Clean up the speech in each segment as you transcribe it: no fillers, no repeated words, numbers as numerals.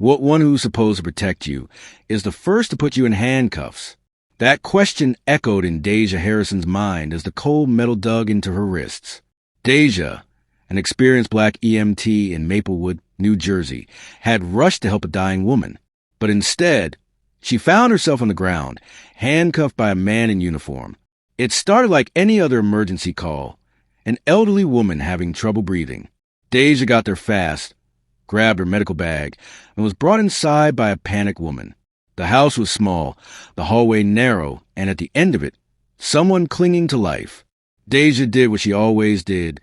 What one who's supposed to protect you is the first to put you in handcuffs? That question echoed in Deja Harrison's mind as the cold metal dug into her wrists. Deja, an experienced Black EMT in Maplewood, New Jersey, had rushed to help a dying woman. But instead, she found herself on the ground, handcuffed by a man in uniform. It started like any other emergency call, an elderly woman having trouble breathing. Deja got there fast, grabbed her medical bag, and was brought inside by a panicked woman. The house was small, the hallway narrow, and at the end of it, someone clinging to life. Deja did what she always did: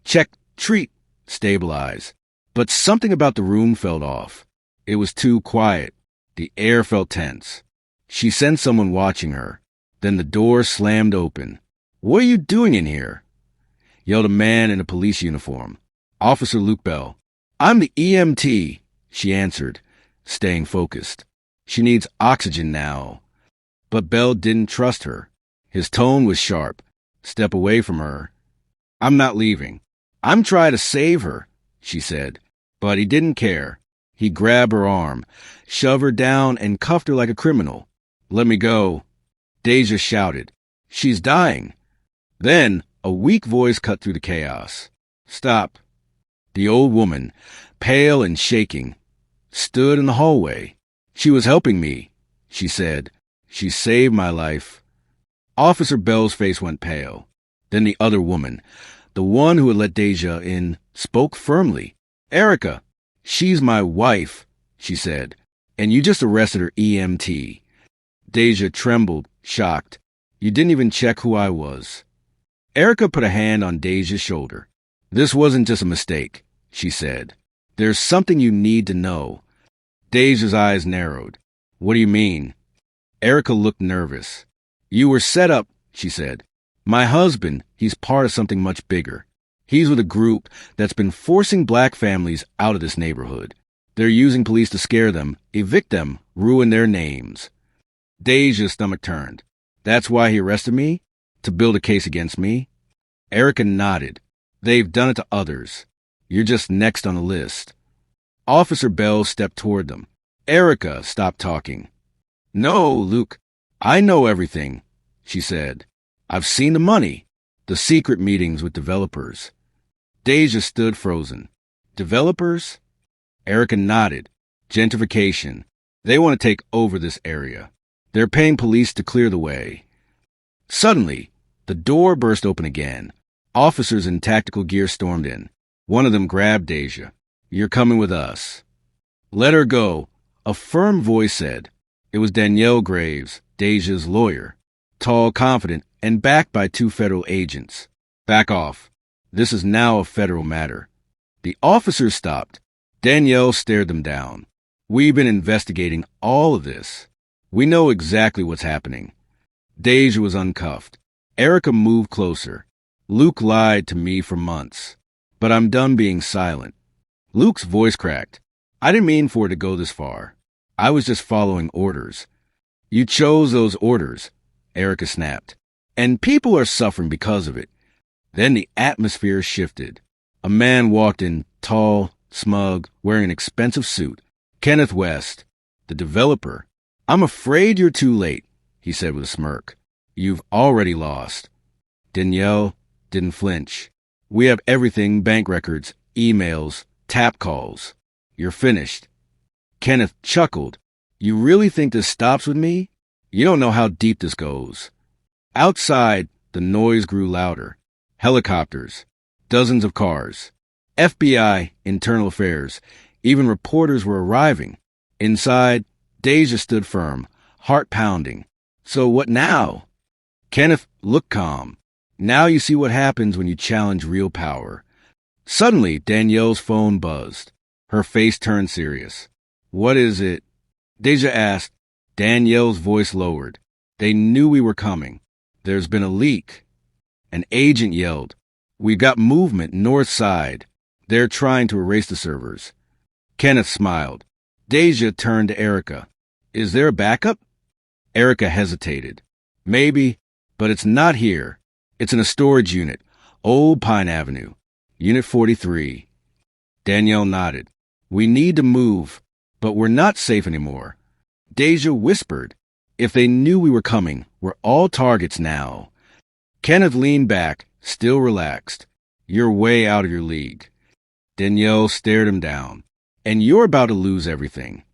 check, treat, stabilize. But something about the room felt off. It was too quiet. The air felt tense. She sensed someone watching her. Then the door slammed open. "What are you doing in here?" yelled a man in a police uniform. "Officer Luke Bell." "I'm the EMT," she answered, staying focused. "She needs oxygen now." But Bell didn't trust her. His tone was sharp. "Step away from her." "I'm not leaving." "I'm trying to save her," she said. But he didn't care. He grabbed her arm, shoved her down, and cuffed her like a criminal. "Let me go," Deja shouted. "She's dying." Then a weak voice cut through the chaos. "Stop." The old woman, pale and shaking, stood in the hallway. "She was helping me," she said. "She saved my life." Officer Bell's face went pale. Then the other woman, the one who had let Deja in, spoke firmly. "Erica, she's my wife," she said, "and you just arrested her EMT." Deja trembled, shocked. "You didn't even check who I was." Erica put a hand on Deja's shoulder. "This wasn't just a mistake," she said. "There's something you need to know." Deja's eyes narrowed. "What do you mean?" Erica looked nervous. "You were set up," she said. "My husband, he's part of something much bigger. He's with a group that's been forcing Black families out of this neighborhood. They're using police to scare them, evict them, ruin their names." Deja's stomach turned. "That's why he arrested me? To build a case against me?" Erica nodded. "They've done it to others. You're just next on the list." Officer Bell stepped toward them. "Erica, stop talking." "No, Luke, I know everything," she said. "I've seen the money, the secret meetings with developers." Deja stood frozen. "Developers?" Erica nodded. "Gentrification. They want to take over this area. They're paying police to clear the way." Suddenly, the door burst open again. Officers in tactical gear stormed in. One of them grabbed Deja. "You're coming with us." "Let her go," a firm voice said. It was Danielle Graves, Deja's lawyer, tall, confident, and backed by 2 federal agents. "Back off. This is now a federal matter." The officers stopped. Danielle stared them down. "We've been investigating all of this. We know exactly what's happening." Deja was uncuffed. Erica moved closer. "Luke lied to me for months, but I'm done being silent." Luke's voice cracked. "I didn't mean for it to go this far. I was just following orders." "You chose those orders," Erica snapped. "And people are suffering because of it." Then the atmosphere shifted. A man walked in, tall, smug, wearing an expensive suit. Kenneth West, the developer. "I'm afraid you're too late," he said with a smirk. "You've already lost." Danielle didn't flinch. "We have everything: bank records, emails, tap calls. You're finished." Kenneth chuckled. "You really think this stops with me? You don't know how deep this goes." Outside, the noise grew louder. Helicopters, dozens of cars, FBI, internal affairs, even reporters were arriving. Inside, Deja stood firm, heart pounding. "So what now?" Kenneth looked calm. "Now you see what happens when you challenge real power." Suddenly, Danielle's phone buzzed. Her face turned serious. "What is it?" Deja asked. Danielle's voice lowered. "They knew we were coming. There's been a leak." An agent yelled. "We've got movement north side. They're trying to erase the servers." Kenneth smiled. Deja turned to Erica. "Is there a backup?" Erica hesitated. "Maybe, but it's not here. It's in a storage unit, Old Pine Avenue, Unit 43. Danielle nodded. "We need to move, But we're not safe anymore. Deja whispered. If they knew we were coming, we're all targets now. Kenneth leaned back, still relaxed. You're way out of your league. Danielle stared him down. And you're about to lose everything.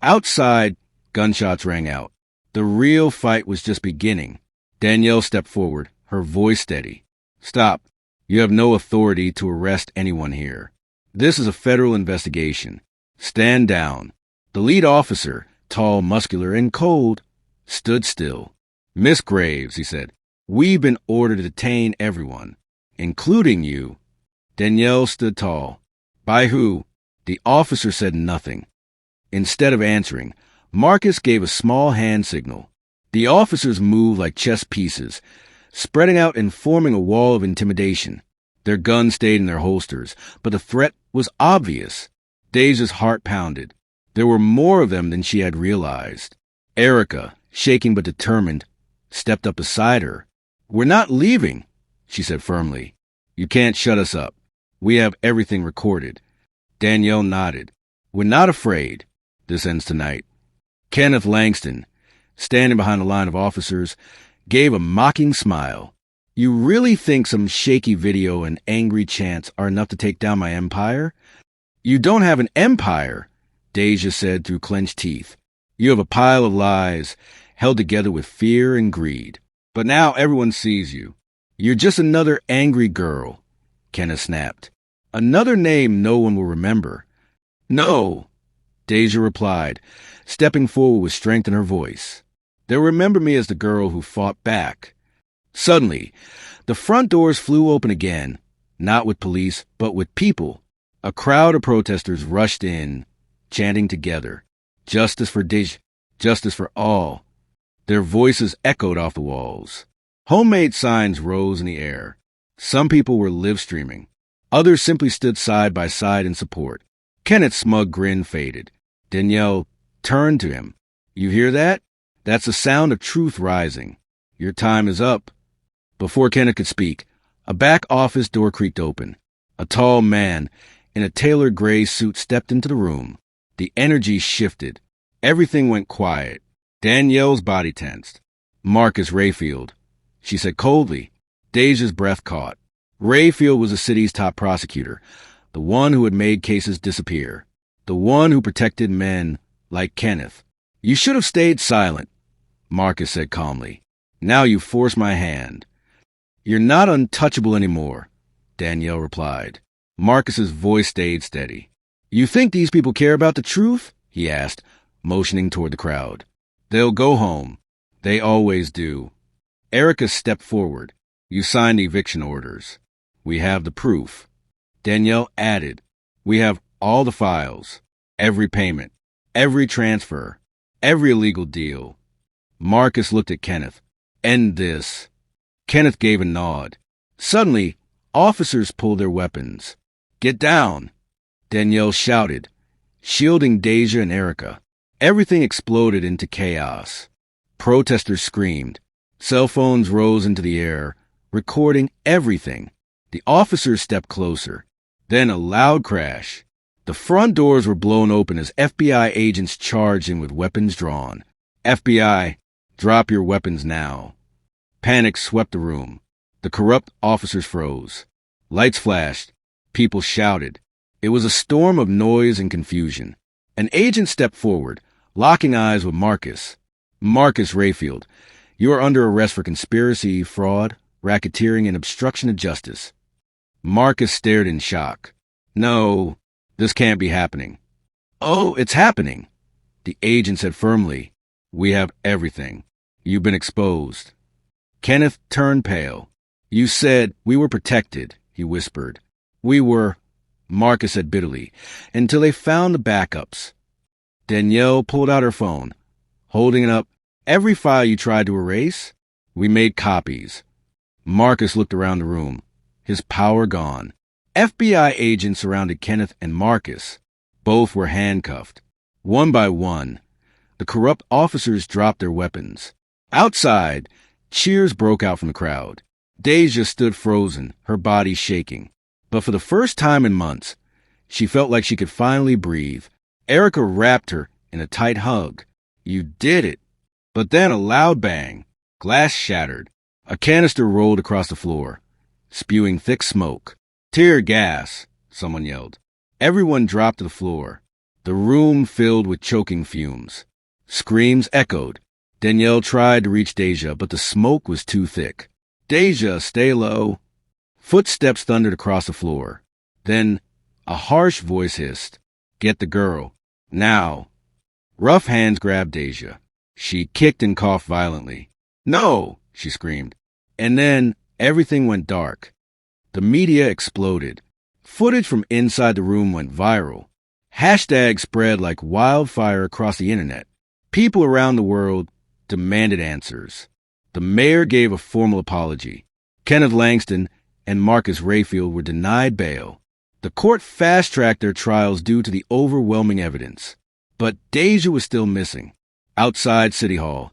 Outside, gunshots rang out. The real fight was just beginning. Danielle stepped forward, her voice steady. Stop. You have no authority to arrest anyone here. This is a federal investigation. Stand down. The lead officer, tall, muscular, and cold, stood still. Miss Graves, he said, we've been ordered to detain everyone, including you. Danielle stood tall. By who? The officer said nothing. Instead of answering, Marcus gave a small hand signal. The officers moved like chess pieces, spreading out and forming a wall of intimidation. Their guns stayed in their holsters, but the threat was obvious. Deja's heart pounded. There were more of them than she had realized. Erica, shaking but determined, stepped up beside her. We're not leaving, she said firmly. You can't shut us up. We have everything recorded. Danielle nodded. We're not afraid. This ends tonight. Kenneth Langston, standing behind a line of officers, gave a mocking smile. You really think some shaky video and angry chants are enough to take down my empire? You don't have an empire, Deja said through clenched teeth. You have a pile of lies, held together with fear and greed. But now everyone sees you. You're just another angry girl, Kenneth snapped. Another name no one will remember. No, Deja replied, stepping forward with strength in her voice. They'll remember me as the girl who fought back. Suddenly, the front doors flew open again, not with police, but with people. A crowd of protesters rushed in, chanting together, Justice for Deja, justice for all. Their voices echoed off the walls. Homemade signs rose in the air. Some people were live-streaming. Others simply stood side by side in support. Kenneth's smug grin faded. Danielle turned to him. You hear that? That's the sound of truth rising. Your time is up. Before Kenneth could speak, a back office door creaked open. A tall man in a tailored gray suit stepped into the room. The energy shifted. Everything went quiet. Danielle's body tensed. Marcus Rayfield, she said coldly. Deja's breath caught. Rayfield was the city's top prosecutor, the one who had made cases disappear, the one who protected men like Kenneth. You should have stayed silent, Marcus said calmly. Now you force my hand. You're not untouchable anymore, Danielle replied. Marcus's voice stayed steady. You think these people care about the truth? He asked, motioning toward the crowd. They'll go home. They always do. Erica stepped forward. You signed eviction orders. We have the proof. Danielle added, we have all the files, every payment, every transfer, every illegal deal. Marcus looked at Kenneth. End this. Kenneth gave a nod. Suddenly, officers pulled their weapons. Get down, Danielle shouted, shielding Deja and Erica. Everything exploded into chaos. Protesters screamed. Cell phones rose into the air, recording everything. The officers stepped closer. Then a loud crash. The front doors were blown open as FBI agents charged in with weapons drawn. FBI, drop your weapons now. Panic swept the room. The corrupt officers froze. Lights flashed. People shouted. It was a storm of noise and confusion. An agent stepped forward, locking eyes with Marcus. Marcus Rayfield, you are under arrest for conspiracy, fraud, racketeering, and obstruction of justice. Marcus stared in shock. No, this can't be happening. Oh, it's happening, the agent said firmly. We have everything. You've been exposed. Kenneth turned pale. You said we were protected, he whispered. We were, Marcus said bitterly, until they found the backups. Danielle pulled out her phone, holding it up. Every file you tried to erase, we made copies. Marcus looked around the room, his power gone. FBI agents surrounded Kenneth and Marcus. Both were handcuffed. One by one, the corrupt officers dropped their weapons. Outside, cheers broke out from the crowd. Deja stood frozen, her body shaking. But for the first time in months, she felt like she could finally breathe. Erica wrapped her in a tight hug. You did it. But then a loud bang. Glass shattered. A canister rolled across the floor, spewing thick smoke. Tear gas, someone yelled. Everyone dropped to the floor. The room filled with choking fumes. Screams echoed. Danielle tried to reach Deja, but the smoke was too thick. Deja, stay low. Footsteps thundered across the floor. Then a harsh voice hissed. Get the girl. Now. Rough hands grabbed Deja. She kicked and coughed violently. No, she screamed. And then everything went dark. The media exploded. Footage from inside the room went viral. Hashtags spread like wildfire across the internet. People around the world demanded answers. The mayor gave a formal apology. Kenneth Langston and Marcus Rayfield were denied bail. The court fast-tracked their trials due to the overwhelming evidence. But Deja was still missing. Outside City Hall,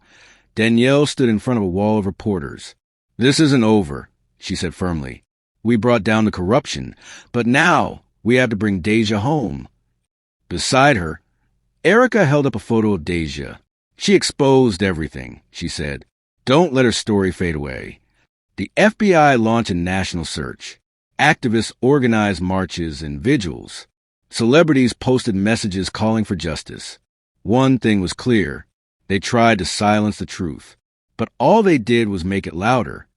Danielle stood in front of a wall of reporters. This isn't over, she said firmly. We brought down the corruption, but now we have to bring Deja home. Beside her, Erica held up a photo of Deja. She exposed everything, she said. Don't let her story fade away. The FBI launched a national search. Activists organized marches and vigils. Celebrities posted messages calling for justice. One thing was clear. They tried to silence the truth. But all they did was make it louder.